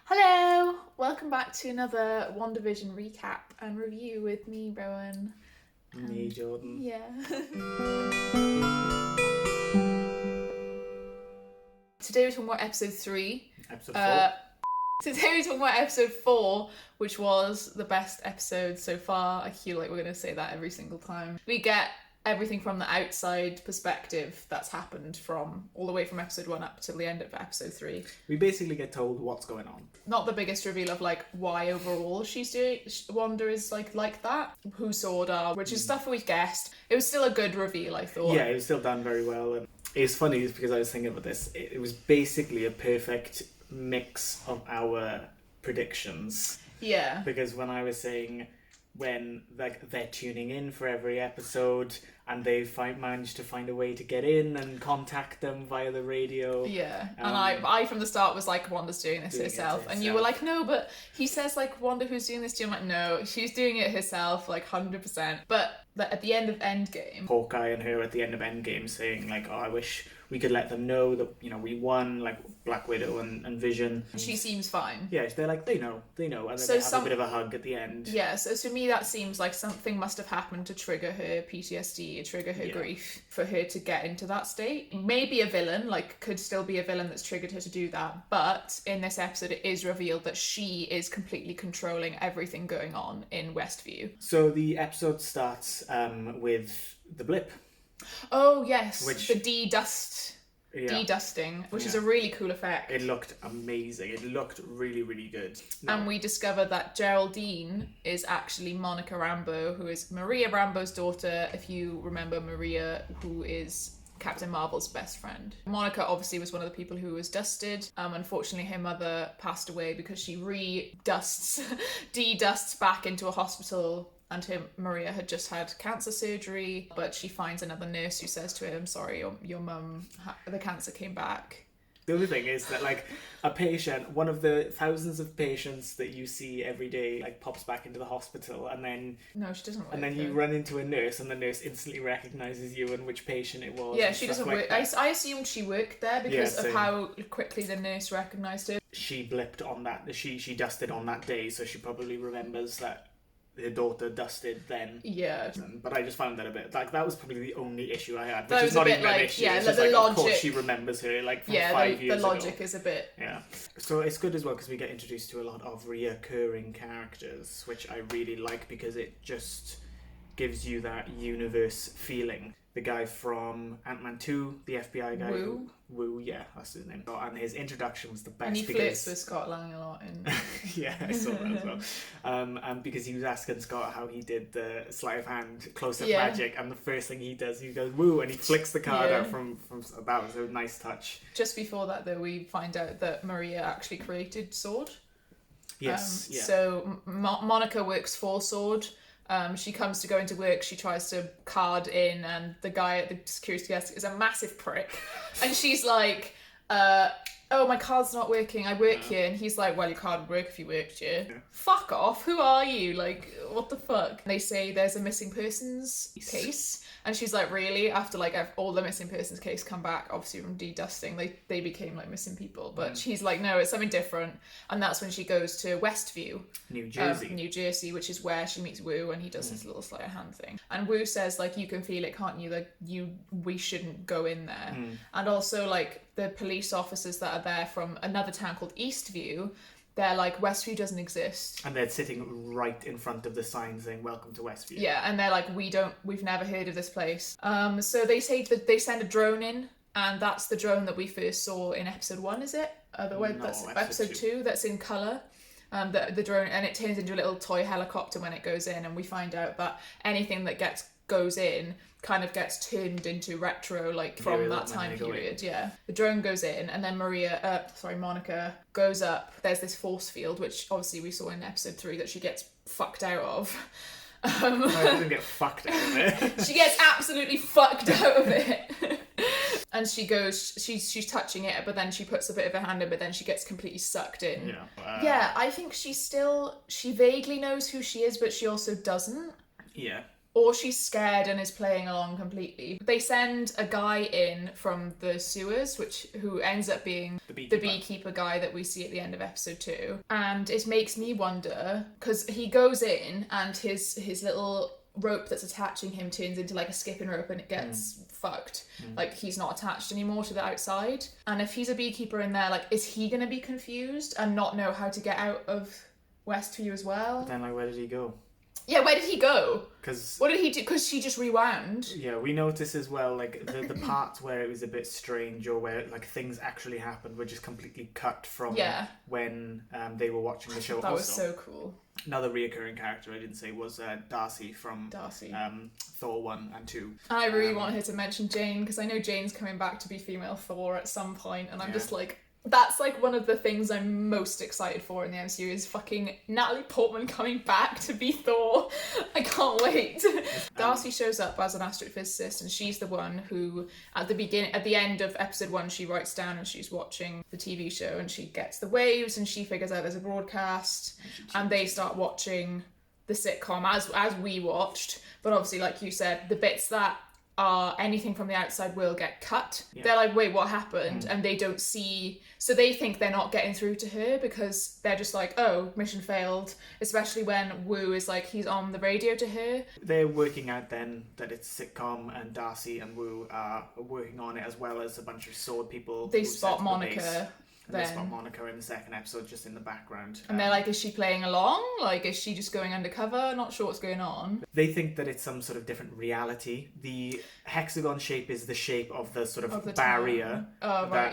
Hello! Welcome back to another WandaVision recap and review with me, Rowan. Me, Jordan. Yeah. Today we're talking about episode 3. Episode 4. Today we're talking about episode 4, which was the best episode so far. I feel like we're going to say that every single time. We get everything from the outside perspective that's happened from all the way from episode 1 up to the end of episode 3. We basically get told what's going on. Not the biggest reveal of like why overall she's doing Wanda is like that, who Sword are, which is stuff we guessed. It was still a good reveal, I thought. Yeah, it was still done very well. And it's funny because I was thinking about this. It was basically a perfect mix of our predictions. Yeah. Because when I was saying when they're tuning in for every episode and they managed to find a way to get in and contact them via the radio. Yeah, and I from the start was like, Wanda's doing this herself. And you were like, no, but he says like Wanda who's doing this to you. I'm like, no, she's doing it herself, like 100%. But at the end of Endgame, Hawkeye and her at the end of Endgame saying like, oh, I wish we could let them know that, you know, we won, like Black Widow and Vision. She seems fine. Yeah, they're like, they know. And then so they have a bit of a hug at the end. Yeah, so to me that seems like something must have happened to trigger her PTSD, trigger her grief, for her to get into that state. Maybe a villain, like, could still be a villain that's triggered her to do that. But in this episode, it is revealed that she is completely controlling everything going on in Westview. So the episode starts with the blip. Oh, yes. Which, the de-dusting, which is a really cool effect. It looked amazing. It looked really, really good. And we discover that Geraldine is actually Monica Rambeau, who is Maria Rambeau's daughter, if you remember Maria, who is Captain Marvel's best friend. Monica obviously was one of the people who was dusted. Unfortunately, her mother passed away because she de-dusts back into a hospital. And Maria had just had cancer surgery, but she finds another nurse who says to her, I'm sorry, your mum, the cancer came back. The other thing is that, like, a patient, one of the thousands of patients that you see every day, like, pops back into the hospital, and then... No, she doesn't work. And then you run into a nurse, and the nurse instantly recognises you and which patient it was. Yeah, she doesn't work. I assumed she worked there because of how quickly the nurse recognised her. She blipped on that, she dusted on that day, so she probably remembers that her daughter dusted then. Yeah. But I just found that a bit, like, that was probably the only issue I had, which is not even an issue. Yeah, it's just like, logic, of course she remembers her, like, from 5 years ago. The logic is a bit... Yeah. So it's good as well because we get introduced to a lot of reoccurring characters, which I really like because it just gives you that universe feeling. The guy from Ant-Man 2, the FBI guy. Wu, yeah, that's his name. And his introduction was the best. And he flirts with Scott Lang a lot. Yeah, I saw that as well. And because he was asking Scott how he did the sleight of hand close-up magic, and the first thing he does, he goes, woo, and he flicks the card out from that was a nice touch. Just before that, though, we find out that Maria actually created Sword. Yes, So Monica works for Sword. She comes to go into work, she tries to card in, and the guy at the security desk is a massive prick. And she's like, oh, my card's not working, I work here. And he's like, well, your card would work if you worked here. Yeah. Fuck off, who are you? Like, what the fuck? And they say there's a missing persons case. And she's like, really? After like all the missing persons case come back, obviously from de-dusting, they became like missing people. But she's like, no, it's something different. And that's when she goes to Westview, New Jersey, which is where she meets Wu, and he does this little sleight of hand thing. And Wu says, like, you can feel it, can't you? Like, we shouldn't go in there. And also, like, the police officers that are there from another town called Eastview, they're like, Westview doesn't exist. And they're sitting right in front of the sign saying, welcome to Westview. Yeah, and they're like, we've never heard of this place. So they say that they send a drone in, and that's the drone that we first saw in episode 1, is it? That's episode 2, that's in colour. The drone, and it turns into a little toy helicopter when it goes in, and we find out that anything that goes in kind of gets turned into retro, like from that time period. Yeah, the drone goes in, and then Monica goes up. There's this force field, which obviously we saw in episode 3 that she gets fucked out of. No, she doesn't get fucked out of it. She gets absolutely fucked out of it. And she goes, she's touching it, but then she puts a bit of her hand in, but then she gets completely sucked in. Yeah. Yeah, I think she vaguely knows who she is, but she also doesn't. Yeah. or she's scared and is playing along completely. They send a guy in from the sewers, who ends up being the beekeeper guy that we see at the end of episode 2. And it makes me wonder, because he goes in and his little rope that's attaching him turns into like a skipping rope and it gets fucked. Like he's not attached anymore to the outside. And if he's a beekeeper in there, like, is he gonna be confused and not know how to get out of Westview as well? But then, like, where did he go? Yeah, where did he go? Because what did he do? Because she just rewound. Yeah, we notice as well, like, the parts where it was a bit strange or where, like, things actually happened were just completely cut from when they were watching the show. That was so cool. Another reoccurring character I didn't say was Darcy from Thor 1 and 2. And I really want her to mention Jane, because I know Jane's coming back to be female Thor at some point, and I'm just like, that's like one of the things I'm most excited for in the MCU is fucking Natalie Portman coming back to be Thor. I can't wait. Darcy shows up as an astrophysicist, and she's the one who, at the end of episode 1, she writes down and she's watching the TV show and she gets the waves and she figures out there's a broadcast, and they start watching the sitcom as we watched. But obviously, like you said, the bits that are anything from the outside will get cut. They're like, wait, what happened? And they don't see, so they think they're not getting through to her because they're just like, oh, mission failed, especially when Wu is like, he's on the radio to her. They're working out then that it's a sitcom, and Darcy and Wu are working on it, as well as a bunch of sword people. They spot Monica. And they spot Monica in the second episode, just in the background. And they're like, is she playing along? Like, is she just going undercover? Not sure what's going on. They think that it's some sort of different reality. The hexagon shape is the shape of the sort of barrier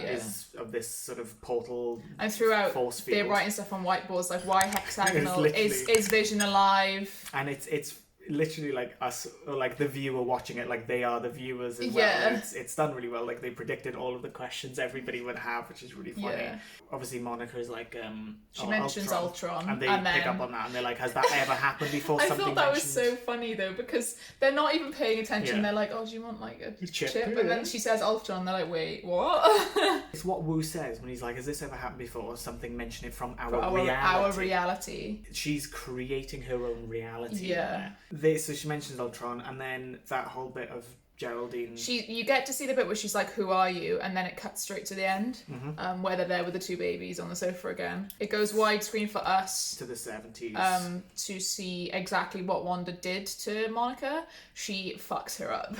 is of this sort of portal. And throughout, force field. They're writing stuff on whiteboards like, why hexagonal? Is Vision alive? And it's literally like us, or like the viewer watching it, like they are the viewers as well. It's done really well. Like, they predicted all of the questions everybody would have, which is really funny. Obviously Monica is like she mentions Ultron, and they pick up on that, and they're like, has that ever happened before? I thought that was so funny though, because they're not even paying attention. They're like, oh, do you want like a chip? And then she says Ultron, and they're like, wait, what? It's what Wu says when he's like, has this ever happened before? Or something, mention it from our reality. She's creating her own reality. So she mentions Ultron, and then that whole bit of Geraldine. You get to see the bit where she's like, who are you? And then it cuts straight to the end, where they're there with the two babies on the sofa again. It goes widescreen for us. To the 70s. To see exactly what Wanda did to Monica. She fucks her up.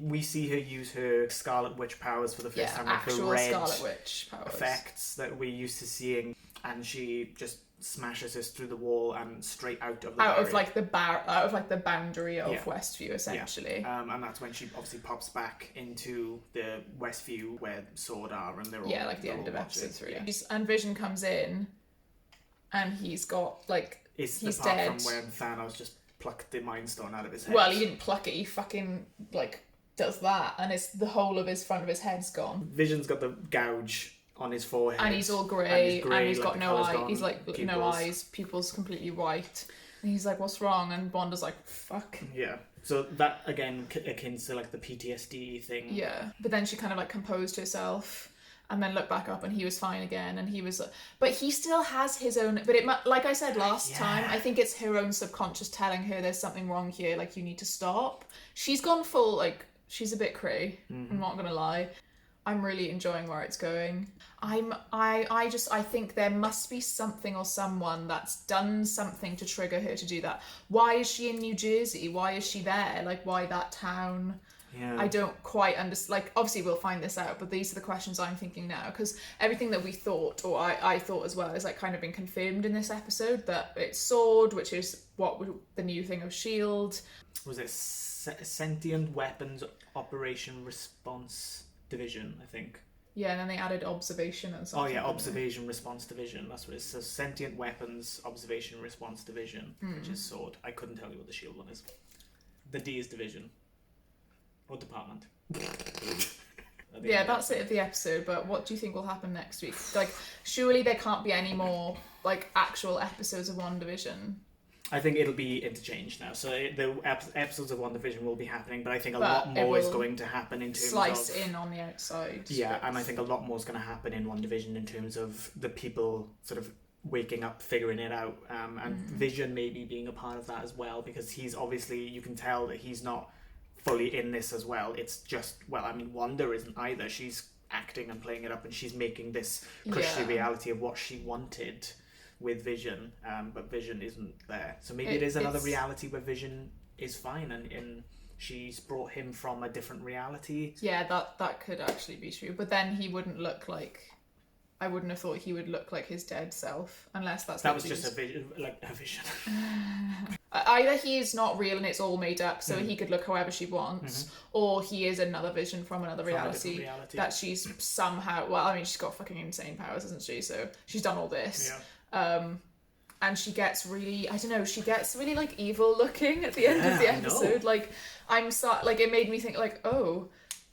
We see her use her Scarlet Witch powers for the first time. Like actual the red Scarlet Witch powers. Effects that we're used to seeing. And she just smashes us through the wall and straight out of the out of the boundary of Westview, essentially. And that's when she obviously pops back into the Westview where Sword are, and they're all like the end of episode 3. And Vision comes in, and he's got like he's dead. From when Thanos just plucked the Mind Stone out of his head. Well, he didn't pluck it. He fucking like does that, and it's the whole of his front of his head's gone. Vision's got the gouge on his forehead, and he's all grey, and he's got no eye. He's like pupils. No eyes, pupils completely white, and he's like, "What's wrong?" And Wanda's like, "Fuck." Yeah. So that again akin to like the PTSD thing. Yeah, but then she kind of like composed herself, and then looked back up, and he was fine again, and he was. But he still has his own. But like I said last time, I think it's her own subconscious telling her there's something wrong here. Like, you need to stop. She's gone full like. She's a bit cray. I'm not gonna lie. I'm really enjoying where it's going. I think there must be something or someone that's done something to trigger her to do that. Why is she in New Jersey? Why is she there? Like, why that town? Yeah. I don't quite understand. Like, obviously we'll find this out, but these are the questions I'm thinking now, because everything that we thought, or I thought as well, is like kind of been confirmed in this episode, that it's Sword, which is the new thing of S.H.I.E.L.D. Was it Sentient Weapons Operation Response Division, I think. Yeah, and then they added Observation and something. Oh yeah, Observation Response Division. That's what it is. So Sentient Weapons Observation Response Division, which is Sword. I couldn't tell you what the S.H.I.E.L.D. one is. The D is Division. Or Department. Yeah, that's it of the episode, but what do you think will happen next week? Like, surely there can't be any more, like, actual episodes of WandaVision. I think it'll be interchanged now. So the episodes of WandaVision will be happening, but I think a lot more is going to happen in terms of... Slice in on the outside. Yeah, and I think a lot more is going to happen in WandaVision in terms of the people sort of waking up, figuring it out, and Vision maybe being a part of that as well, because he's obviously, you can tell that he's not fully in this as well. It's just, well, I mean, Wanda isn't either. She's acting and playing it up, and she's making this cushy reality of what she wanted with Vision, but Vision isn't there. So maybe it is another reality where Vision is fine, and she's brought him from a different reality. Yeah, that could actually be true. But then he wouldn't look like... I wouldn't have thought he would look like his dead self, unless that's... That was just a vision. Either he is not real and it's all made up, so he could look however she wants, or he is another Vision from another reality that she's somehow... Well, I mean, she's got fucking insane powers, hasn't she? So she's done all this. Yeah. And she gets really... I don't know, she gets really, like, evil looking at the end of the episode. Like, it made me think, like, oh...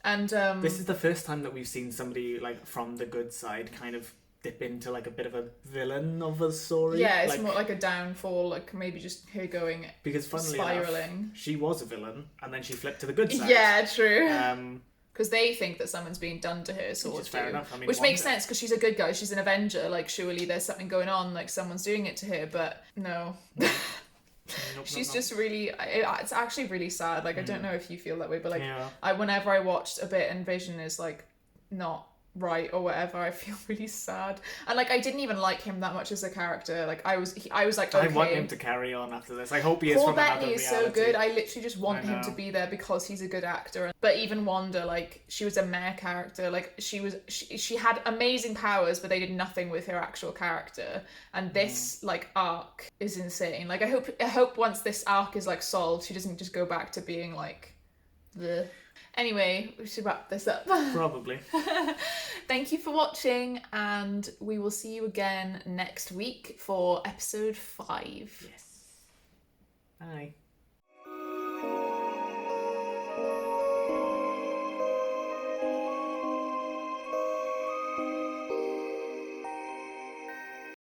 And this is the first time that we've seen somebody like from the good side kind of dip into like a bit of a villain of a story. Yeah, it's like, more like a downfall, like maybe just her going because funnily spiraling. Enough, she was a villain and then she flipped to the good side. Yeah, true. Because they think that something's being done to her, sort of. Fair enough. I mean, which makes sense because she's a good guy. She's an Avenger. Like, surely there's something going on. Like, someone's doing it to her. But no. She's just really... It's actually really sad. Like, I don't know if you feel that way, but like, whenever I watched a bit and Vision is like not right or whatever, I feel really sad. And like, I didn't even like him that much as a character. Like, I was like, okay, I want him to carry on after this. I hope he is Paul from another Bettany reality. is so good. I literally just want him to be there because he's a good actor. But even Wanda, like, she was a mere character. Like, she had amazing powers, but they did nothing with her actual character. And this like arc is insane. Like, I hope once this arc is like solved, she doesn't just go back to being like the... Anyway, we should wrap this up. Probably. Thank you for watching, and we will see you again next week for episode 5. Yes. Bye.